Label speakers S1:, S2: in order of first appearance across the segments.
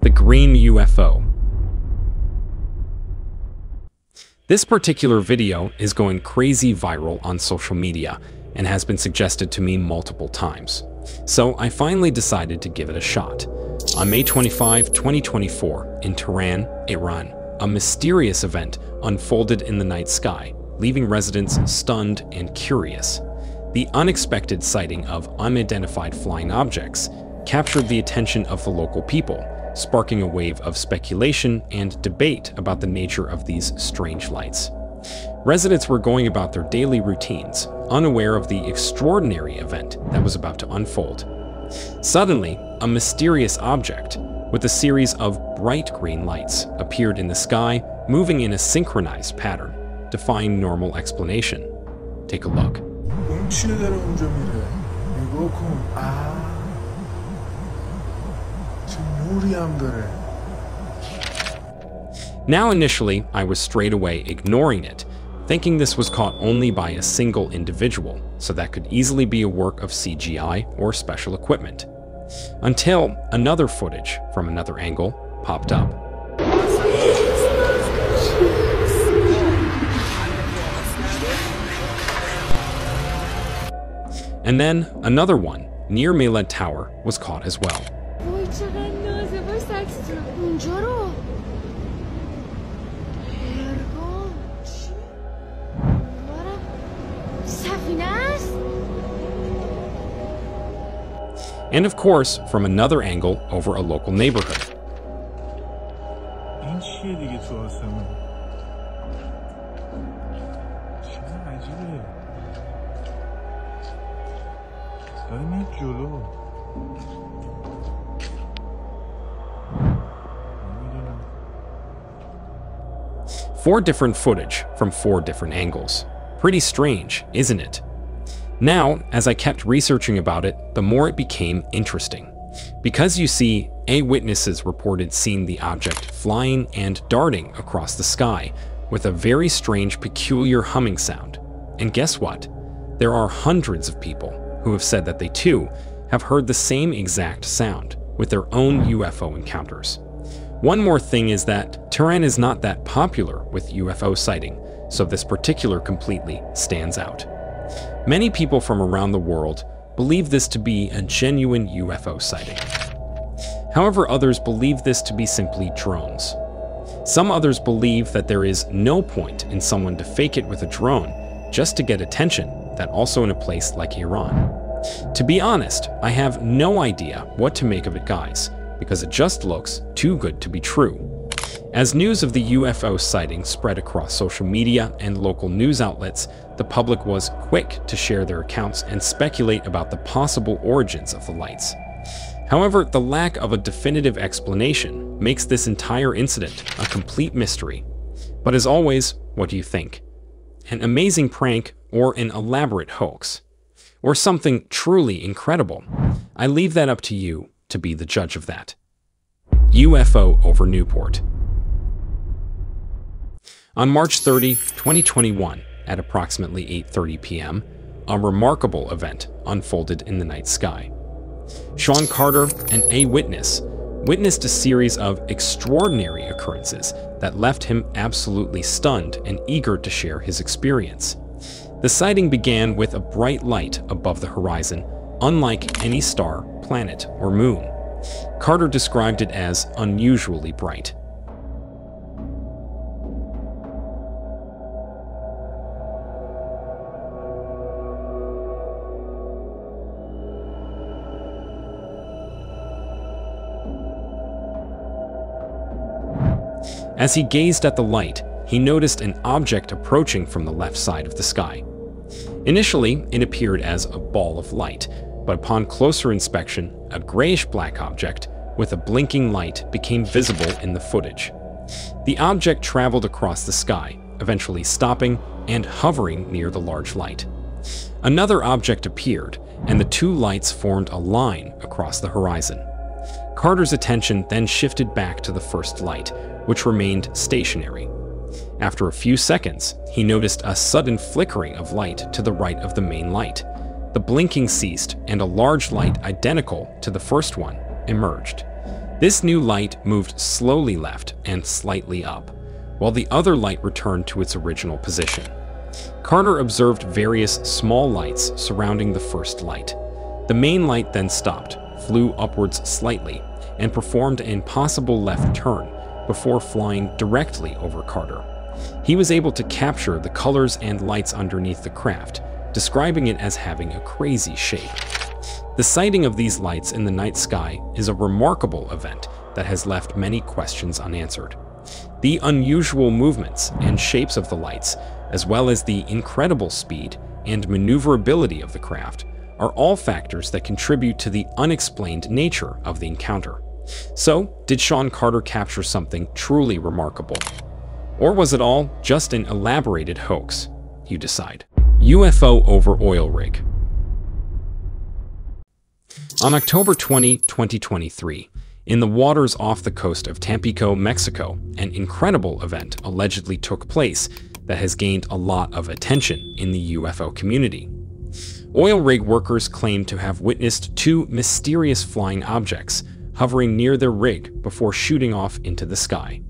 S1: the green UFO. This particular video is going crazy viral on social media and has been suggested to me multiple times. So I finally decided to give it a shot. On May 25, 2024, in Tehran, Iran, a mysterious event unfolded in the night sky, leaving residents stunned and curious. The unexpected sighting of unidentified flying objects captured the attention of the local people, sparking a wave of speculation and debate about the nature of these strange lights. Residents were going about their daily routines, unaware of the extraordinary event that was about to unfold. Suddenly, a mysterious object with a series of bright green lights appeared in the sky, moving in a synchronized pattern, defying normal explanation. Take a look. Now initially, I was straight away ignoring it, thinking this was caught only by a single individual, so that could easily be a work of CGI or special equipment. Until another footage from another angle popped up. And then another one near Meled Tower was caught as well. And of course, from another angle over a local neighborhood. Four different footage from four different angles. Pretty strange, isn't it? Now, as I kept researching about it, the more it became interesting. Because you see, eyewitnesses reported seeing the object flying and darting across the sky with a very strange, peculiar humming sound. And guess what? There are hundreds of people who have said that they too have heard the same exact sound with their own UFO encounters. One more thing is that Tehran is not that popular with UFO sighting, so this particular completely stands out. Many people from around the world believe this to be a genuine UFO sighting. However, others believe this to be simply drones. Some others believe that there is no point in someone to fake it with a drone just to get attention, that also in a place like Iran. To be honest, I have no idea what to make of it, guys, because it just looks too good to be true. As news of the UFO sighting spread across social media and local news outlets, the public was quick to share their accounts and speculate about the possible origins of the lights. However, the lack of a definitive explanation makes this entire incident a complete mystery. But as always, what do you think? An amazing prank or an elaborate hoax? Or something truly incredible? I leave that up to you to be the judge of that. UFO over Newport. On March 30, 2021, at approximately 8:30 p.m., a remarkable event unfolded in the night sky. Sean Carter, an eyewitness, witnessed a series of extraordinary occurrences that left him absolutely stunned and eager to share his experience. The sighting began with a bright light above the horizon, unlike any star, planet, or moon. Carter described it as unusually bright. As he gazed at the light, he noticed an object approaching from the left side of the sky. Initially, it appeared as a ball of light, but upon closer inspection, a grayish-black object with a blinking light became visible in the footage. The object traveled across the sky, eventually stopping and hovering near the large light. Another object appeared, and the two lights formed a line across the horizon. Carter's attention then shifted back to the first light, which remained stationary. After a few seconds, he noticed a sudden flickering of light to the right of the main light. The blinking ceased, and a large light identical to the first one emerged. This new light moved slowly left and slightly up, while the other light returned to its original position. Carter observed various small lights surrounding the first light. The main light then stopped, flew upwards slightly, and performed an impossible left turn before flying directly over Carter. He was able to capture the colors and lights underneath the craft, describing it as having a crazy shape. The sighting of these lights in the night sky is a remarkable event that has left many questions unanswered. The unusual movements and shapes of the lights, as well as the incredible speed and maneuverability of the craft, are all factors that contribute to the unexplained nature of the encounter. So, did Sean Carter capture something truly remarkable? Or was it all just an elaborated hoax? You decide. UFO over oil rig. On October 20, 2023, in the waters off the coast of Tampico, Mexico, an incredible event allegedly took place that has gained a lot of attention in the UFO community. Oil rig workers claim to have witnessed two mysterious flying objects hovering near their rig before shooting off into the sky.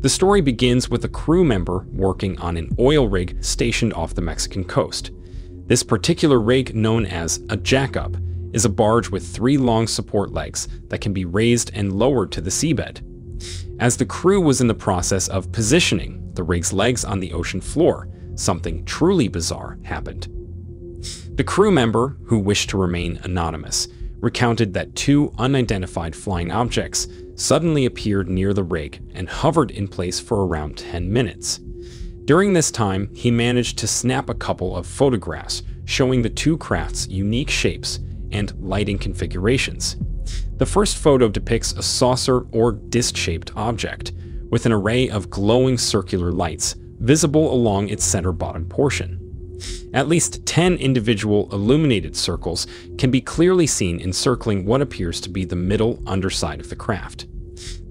S1: The story begins with a crew member working on an oil rig stationed off the Mexican coast. This particular rig, known as a jackup, is a barge with 3 long support legs that can be raised and lowered to the seabed. As the crew was in the process of positioning the rig's legs on the ocean floor, something truly bizarre happened. The crew member, who wished to remain anonymous, recounted that 2 unidentified flying objects suddenly appeared near the rig and hovered in place for around 10 minutes. During this time, he managed to snap a couple of photographs showing the 2 crafts' unique shapes and lighting configurations. The first photo depicts a saucer or disc-shaped object with an array of glowing circular lights visible along its center bottom portion. At least 10 individual illuminated circles can be clearly seen encircling what appears to be the middle underside of the craft.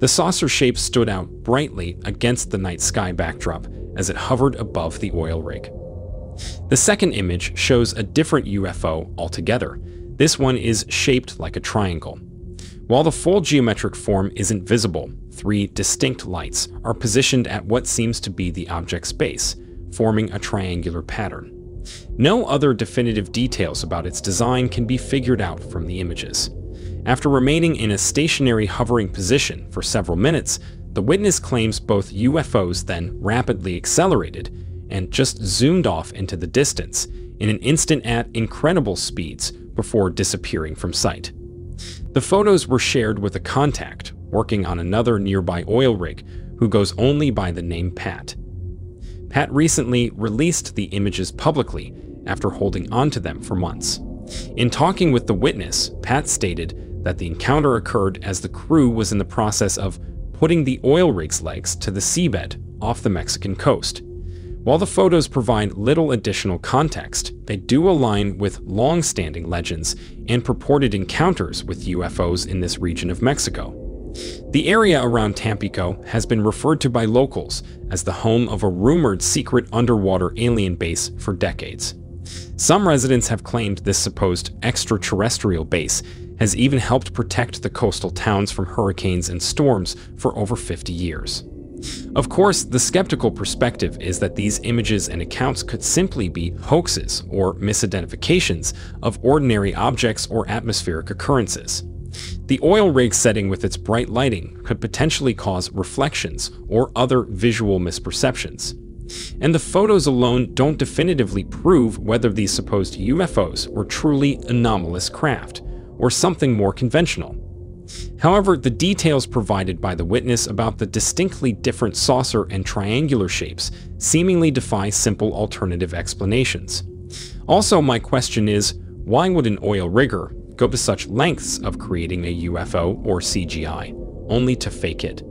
S1: The saucer shape stood out brightly against the night sky backdrop as it hovered above the oil rig. The second image shows a different UFO altogether. This one is shaped like a triangle. While the full geometric form isn't visible, 3 distinct lights are positioned at what seems to be the object's base, forming a triangular pattern. No other definitive details about its design can be figured out from the images. After remaining in a stationary hovering position for several minutes, the witness claims both UFOs then rapidly accelerated and just zoomed off into the distance in an instant at incredible speeds before disappearing from sight. The photos were shared with a contact working on another nearby oil rig who goes only by the name Pat. Pat recently released the images publicly after holding onto them for months. In talking with the witness, Pat stated that the encounter occurred as the crew was in the process of putting the oil rig's legs to the seabed off the Mexican coast. While the photos provide little additional context, they do align with long-standing legends and purported encounters with UFOs in this region of Mexico. The area around Tampico has been referred to by locals as the home of a rumored secret underwater alien base for decades. Some residents have claimed this supposed extraterrestrial base has even helped protect the coastal towns from hurricanes and storms for over 50 years. Of course, the skeptical perspective is that these images and accounts could simply be hoaxes or misidentifications of ordinary objects or atmospheric occurrences. The oil rig setting with its bright lighting could potentially cause reflections or other visual misperceptions. And the photos alone don't definitively prove whether these supposed UFOs were truly anomalous craft or something more conventional. However, the details provided by the witness about the distinctly different saucer and triangular shapes seemingly defy simple alternative explanations. Also, my question is, why would an oil rigger go to such lengths of creating a UFO or CGI, only to fake it?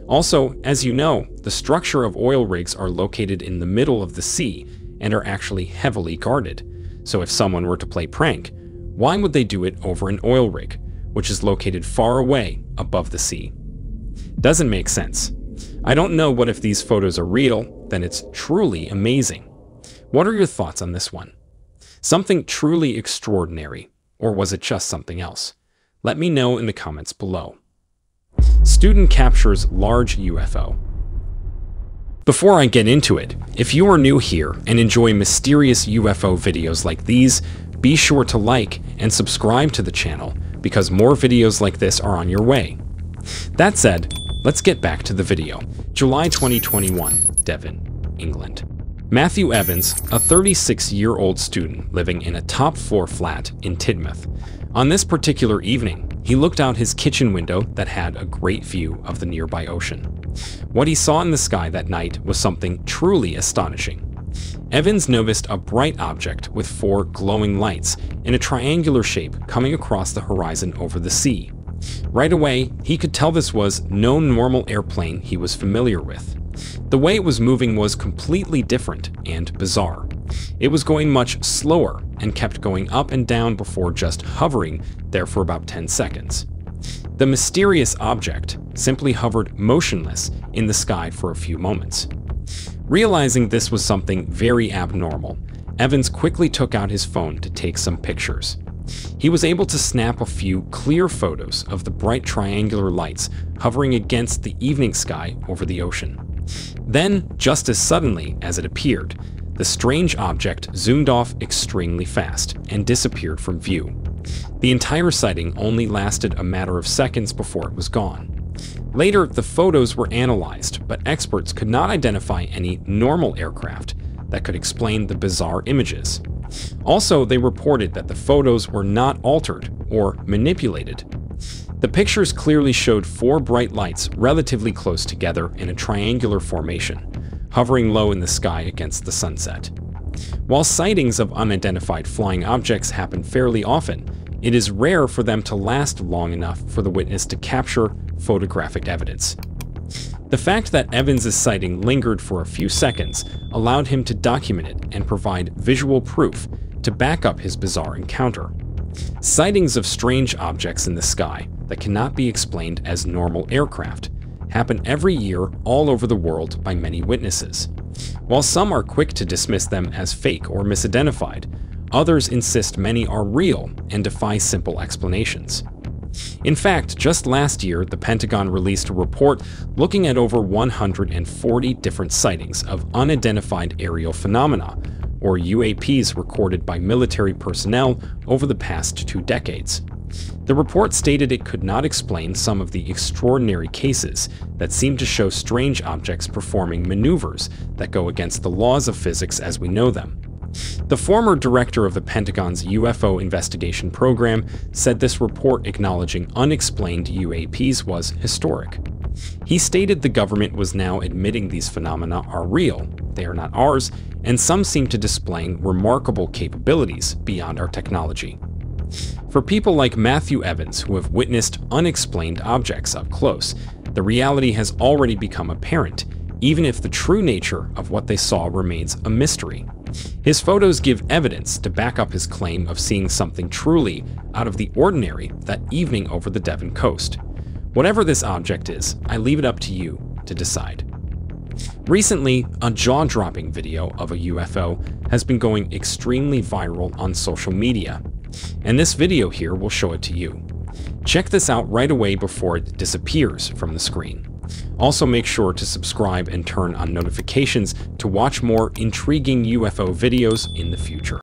S1: Also, as you know, the structure of oil rigs are located in the middle of the sea and are actually heavily guarded. So if someone were to play prank, why would they do it over an oil rig, which is located far away above the sea? Doesn't make sense. I don't know what if these photos are real, then it's truly amazing. What are your thoughts on this one? Something truly extraordinary, or was it just something else? Let me know in the comments below. Student captures large UFO. Before I get into it, if you are new here and enjoy mysterious UFO videos like these, be sure to like and subscribe to the channel because more videos like this are on your way. That said, let's get back to the video. July 2021, Devon, England. Matthew Evans, a 36-year-old student living in a top-floor flat in Tidmouth. On this particular evening, he looked out his kitchen window that had a great view of the nearby ocean. What he saw in the sky that night was something truly astonishing. Evans noticed a bright object with 4 glowing lights in a triangular shape coming across the horizon over the sea. Right away, he could tell this was no normal airplane he was familiar with. The way it was moving was completely different and bizarre. It was going much slower and kept going up and down before just hovering there for about 10 seconds. The mysterious object simply hovered motionless in the sky for a few moments. Realizing this was something very abnormal, Evans quickly took out his phone to take some pictures. He was able to snap a few clear photos of the bright triangular lights hovering against the evening sky over the ocean. Then, just as suddenly as it appeared, the strange object zoomed off extremely fast and disappeared from view. The entire sighting only lasted a matter of seconds before it was gone. Later, the photos were analyzed, but experts could not identify any normal aircraft that could explain the bizarre images. Also, they reported that the photos were not altered or manipulated. The pictures clearly showed 4 bright lights relatively close together in a triangular formation, hovering low in the sky against the sunset. While sightings of unidentified flying objects happen fairly often, it is rare for them to last long enough for the witness to capture photographic evidence. The fact that Evans' sighting lingered for a few seconds allowed him to document it and provide visual proof to back up his bizarre encounter. Sightings of strange objects in the sky that cannot be explained as normal aircraft happen every year all over the world by many witnesses. While some are quick to dismiss them as fake or misidentified, others insist many are real and defy simple explanations. In fact, just last year, the Pentagon released a report looking at over 140 different sightings of unidentified aerial phenomena, or UAPs, recorded by military personnel over the past 2 decades. The report stated it could not explain some of the extraordinary cases that seem to show strange objects performing maneuvers that go against the laws of physics as we know them. The former director of the Pentagon's UFO investigation program said this report acknowledging unexplained UAPs was historic. He stated the government was now admitting these phenomena are real, they are not ours, and some seem to displaying remarkable capabilities beyond our technology. For people like Matthew Evans who have witnessed unexplained objects up close, the reality has already become apparent, even if the true nature of what they saw remains a mystery. His photos give evidence to back up his claim of seeing something truly out of the ordinary that evening over the Devon coast. Whatever this object is, I leave it up to you to decide. Recently, a jaw-dropping video of a UFO has been going extremely viral on social media, and this video here will show it to you. Check this out right away before it disappears from the screen. Also, make sure to subscribe and turn on notifications to watch more intriguing UFO videos in the future.